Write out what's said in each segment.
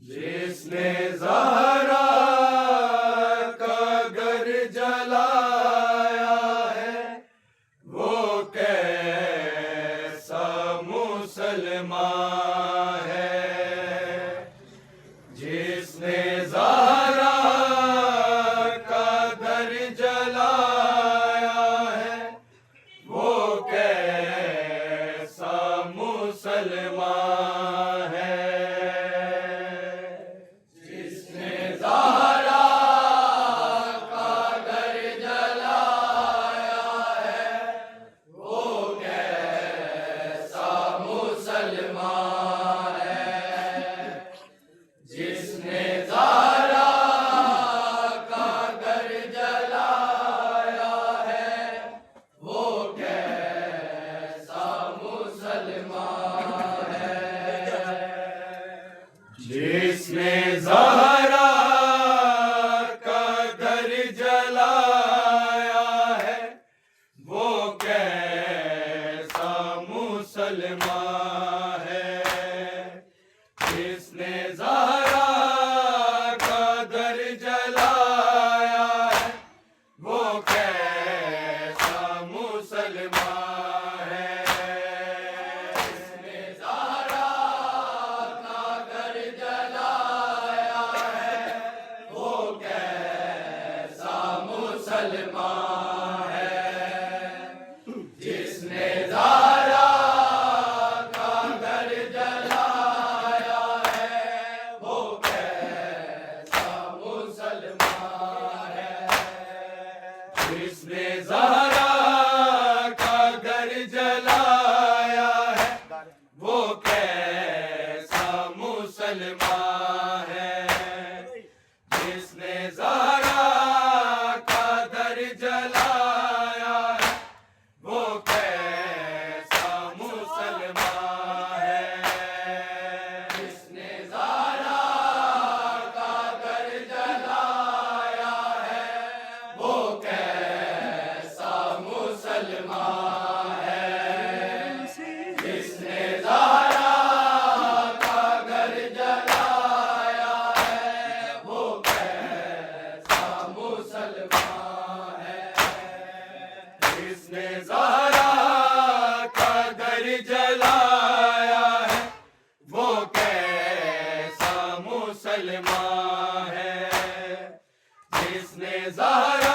जिसने ज़हरा का घर जलाया है वो कैसा मुसलमान है। जिसने ज़हरा का घर जलाया है वो कैसा मुसलमान है। जिसने ज़हरा का घर जलाया है वो कैसा मुसलमान है। जिसने ज़हरा का घर जलाया है वो कैसा मुसलमान है। जिसने ज़हरा का घर जलाया है वो कैसा मुसलमान है। जिसने ज़हरा का घर जलाया है वो कैसा मुसलमान है। जिसने ज़हरा का घर जलाया है वो कैसा मुसलमान है। जिसने ज़हरा का घर जलाया है वो कैसा मुसलमान है। जिसने ज़हरा का घर जलाया है वो कैसा मुसलमान है। जिसने ज़हरा का घर जलाया है वो कैसा मुसलमान है। जिसने ज़हरा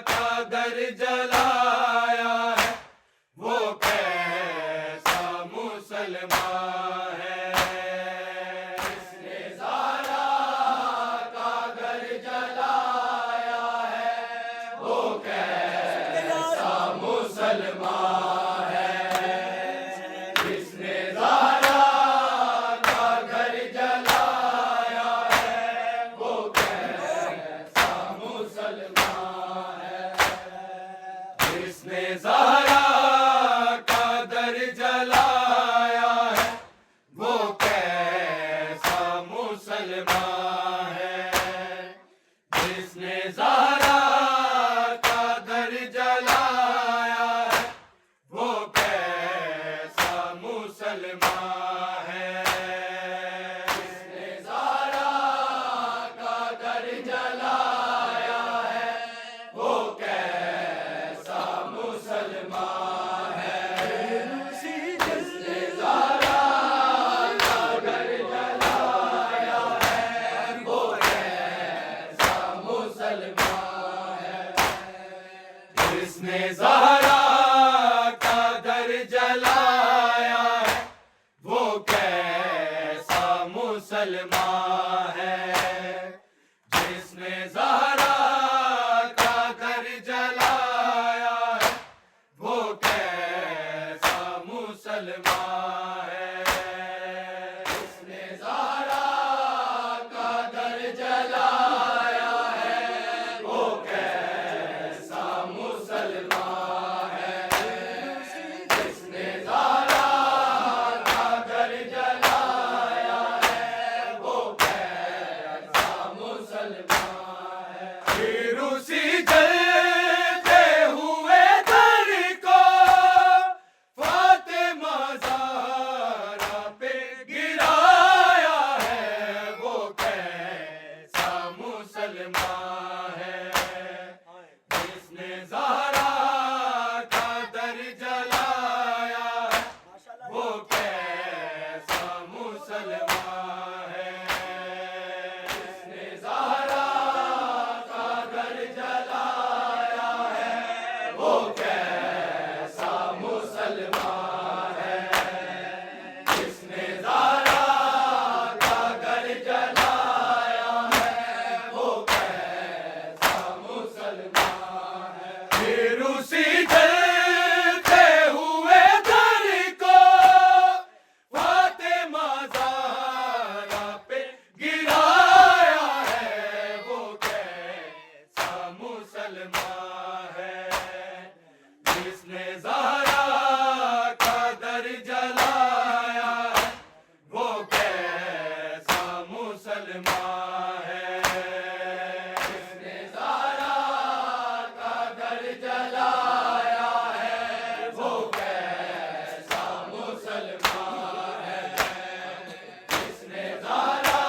का घर जलाया है वो कैसा मुसलमान है। जिसने ज़हरा का घर जलाया है वो कैसा मुसलमान है। जिसने ज़हरा का घर जलाया है वो कैसा मुसलमान है। जिसने ज़हरा का घर जलाया है जलाया है वो कैसा मुसलमान है। जिसने ज़हरा का घर जलाया है वो कैसा मुसलमान है। जिसने ज़हरा का घर जलाया है वो कैसा मुसलमान है। जिसने ज़हरा का घर जलाया है वो कैसा मुसलमान है। फिर उसी जलते हुए घर को फातिमा ज़हरा पे गिराया है वो कैसा मुसलमान है। जिसने ज़हरा का दर जलाया है वो कैसा मुसलमान है। जिसने ज़हरा का दर जलाया है वो कैसा मुसलमान है। जिसने ज़हरा का घर जलाया है वो कैसा मुसलमान है। फिर उसी जलते हुए घर को फातिमा ज़हरा पे गिराया है वो कैसा मुसलमान है। जिसने ज़हरा का दर जलाया है वो कैसा मुसलमान है। जिसने ज़हरा का दर जलाया है वो कैसा मुसलमान है। जिसने ज़हरा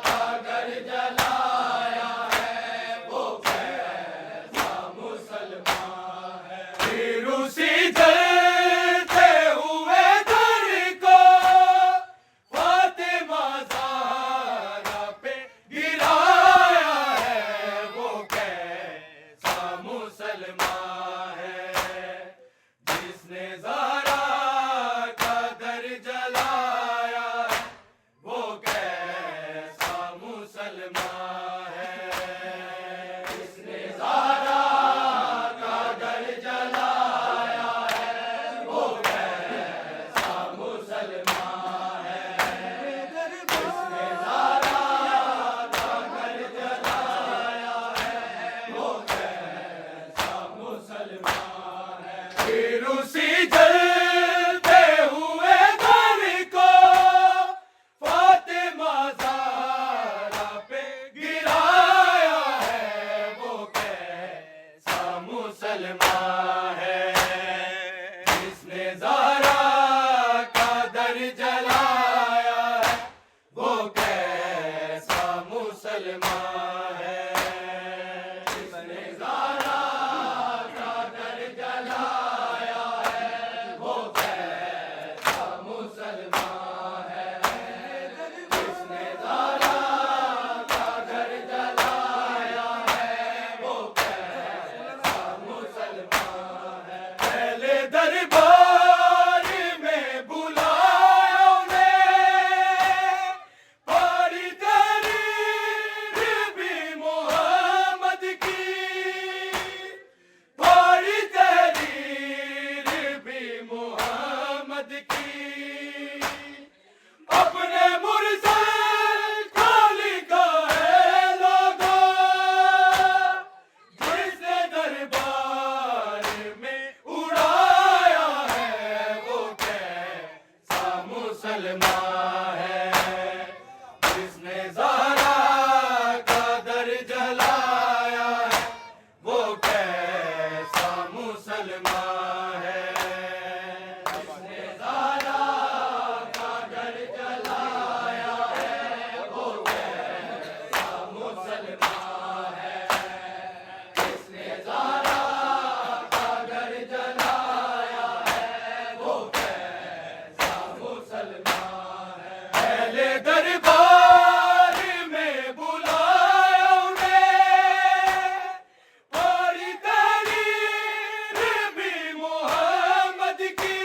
का घर जलाया है वो कैसा मुसलमान है। फिर उसी जलते हुए घर को फातिमा ज़हरा पे गिराया है वो कैसा मुसलमान है। जिसने ज़हरा का दर जलाया है वो कैसा मुसलमान है। जिसने ज़हरा का दर जलाया है वो कैसा मुसलमान है। जिसने ज़हरा का घर जलाया है वो कैसा मुसलमान है। फिर उसी जलते हुए घर को फातिमा ज़हरा पे गिराया है वो कैसा मुसलमान है। जिसने ज़हरा का दर जलाया है वो कैसा मुसलमान है। जिसने ज़हरा का दर जलाया है वो कैसा मुसलमान है। जिसने ज़हरा का घर जलाया है वो कैसा मुसलमान है। पहले दरबार में बुलाया उन्हें पारी तहरीर भी मोहम्मद की। पारी तहरीर भी मोहम्मद की। अपने मुरसल को लिखा है लोगों। जिसने दरबार में उड़ाया है वो कैसा मुसलमान है। जिसने ज़हरा का दर जलाया है वो कैसा मुसलमान है। जिसने ज़हरा का दर जलाया है वो कैसा मुसलमान है। जिसने ज़हरा का घर जलाया है वो कैसा मुसलमान है। पहले दरबार में बुलाया उन्हें पारी तहरीर भी मोहम्मद की।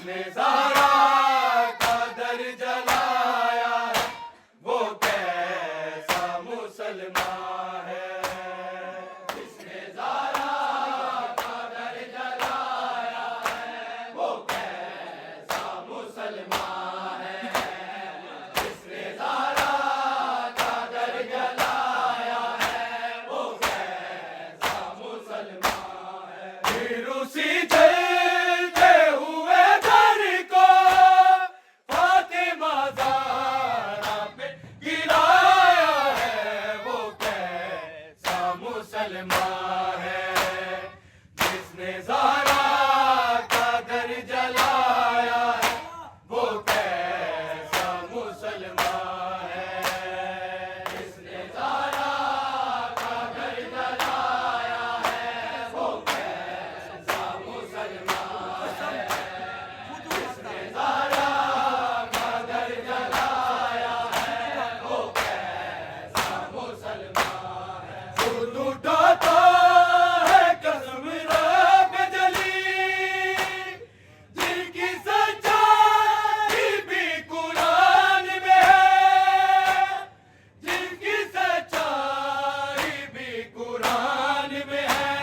जिसने ज़हरा का दर जलाया है वो कैसा मुसलमान है। जिसने ज़हरा का दर जलाया है वो कैसा मुसलमान है। जिसने ज़हरा का दर जलाया है वो कैसा मुसलमान है। फिर उसी जलते हुए घर को फातिमा ज़हरा पे गिराया है वो कैसा मुसलमान है। जिसने ज़हरा का दर जलाया है वो कैसा मुसलमान है। जिसने ज़हरा का दर जलाया है वो कैसा मुसलमान है। जिसने ज़हरा का दर जलाया है वो कैसा मुसलमान है। खुद उठाता है कसम रब जली जिनकी सच्चाई भी कुरान में है। जिनकी सच्चाई भी कुरान में है।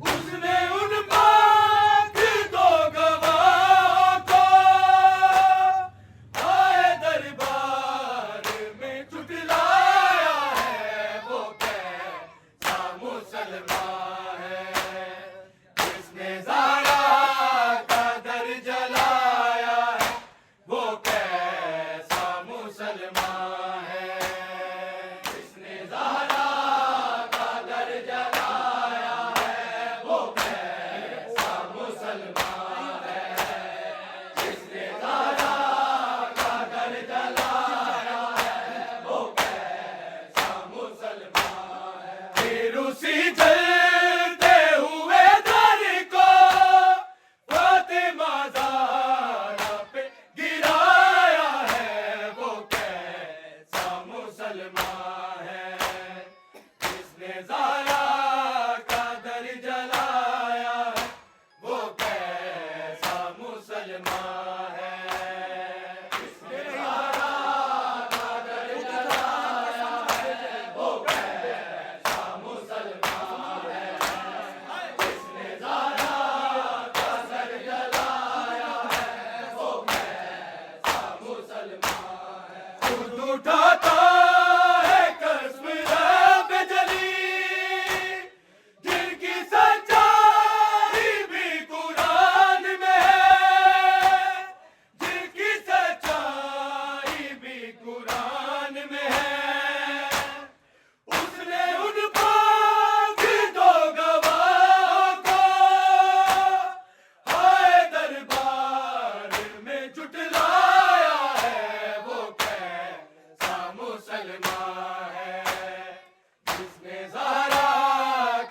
उसने उन पाक दो गवाहों को आए दरबार में झुठलाया है वो कैसा मुसलमान है। जिसने ज़हरा का दर जलाया है वो कैसा मुसलमान है। जिसने ज़हरा का दर जलाया है वो कैसा मुसलमान है। जिसने ज़हरा का दर जलाया है वो कैसा मुसलमान है। फिर उसी जलते हुए घर को फातिमा ज़हरा पे गिराया है वो कैसा मुसलमान है। जिसने ज़हरा का दर जलाया है वो कैसा मुसलमान है। जिसने ज़हरा का दर जलाया है वो कैसा मुसलमान है। जिसने ज़हरा का दर जलाया है वो कैसा मुसलमान है। खुद उठाता है कसम रब जली जिनकी सच्चाई भी कुरान में है। जिनकी सच्चाई भी कुरान में है। उसने उन पाक दो गवाहों को आए दरबार में झुठलाया है वो कैसा मुसलमान है। जिसने ज़हरा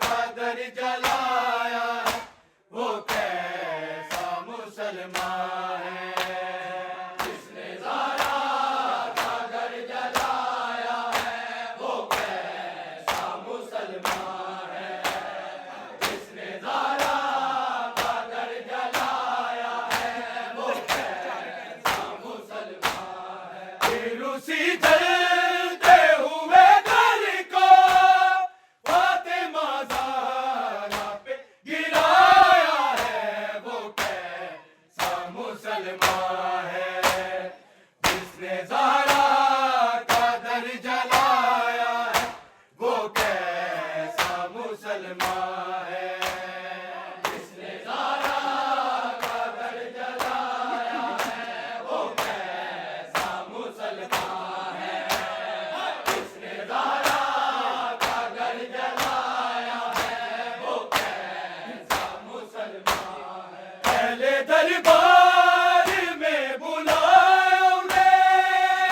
का दर जलाया है वो कैसा मुसलमान है। जिसने ज़हरा का दर जलाया है वो कैसा मुसलमान है। जिसने ज़हरा का दर जलाया है वो कैसा मुसलमान है। फिर उसी जलते हुए घर को फातिमा ज़हरा पे गिराया है वो कैसा मुसलमान है। जिसने ज़हरा का दर जलाया है वो कैसा मुसलमान है। जिसने ज़हरा का दर जलाया है वो कैसा मुसलमान है। जिसने ज़हरा का दर जलाया है वो कैसा मुसलमान है। पहले दरबार में बुलाया उन्हें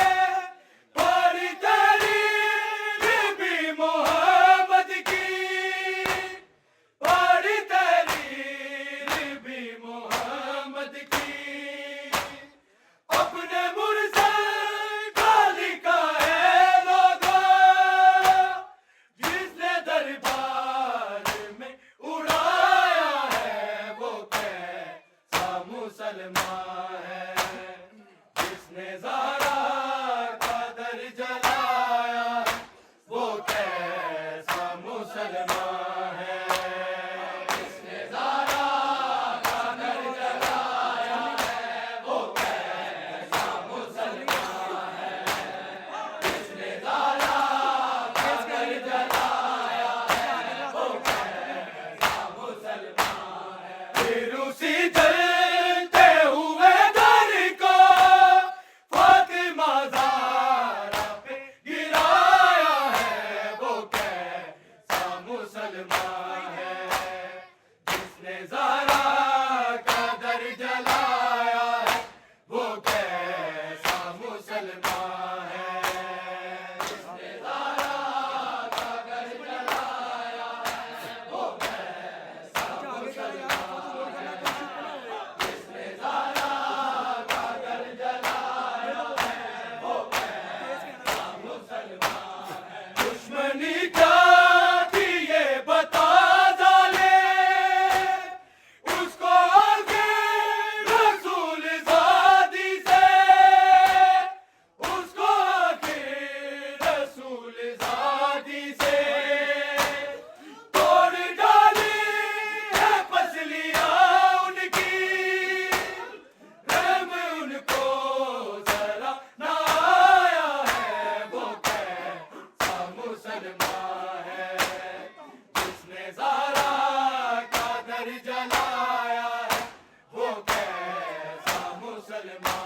मुसलमान है। जिसने ज़हरा का दर जलाया वो कैसा मुसलमान है। जिसने ज़हरा का दर जलाया वो कैसा मुसलमान है। जिसने ज़हरा का दर जलाया वो कैसा मुसलमान है। फिर उसी जलते हुए घर को फातिमा ज़हरा पे गिराया है वो कैसा मुसलमान है। जिसने ज़हरा का दर जलाया है वो कैसा मुसलमान है। जिसने ज़हरा का दर जलाया है वो कैसा मुसलमान है। जिसने ज़हरा का दर जलाया है वो कैसा मुसलमान है। दुश्मनी क्या थी ये बता ज़ाले, उसको आगे रसूल ज़ादी से, उसको आगे रसूल ज़ादी से तोड़ डाली है पसलियाँ उनकी। रहम उनको ज़रा ना आया है वो कैसा मुसलमान है। जिसने ज़हरा का दर जलाया है वो कैसा मुसलमान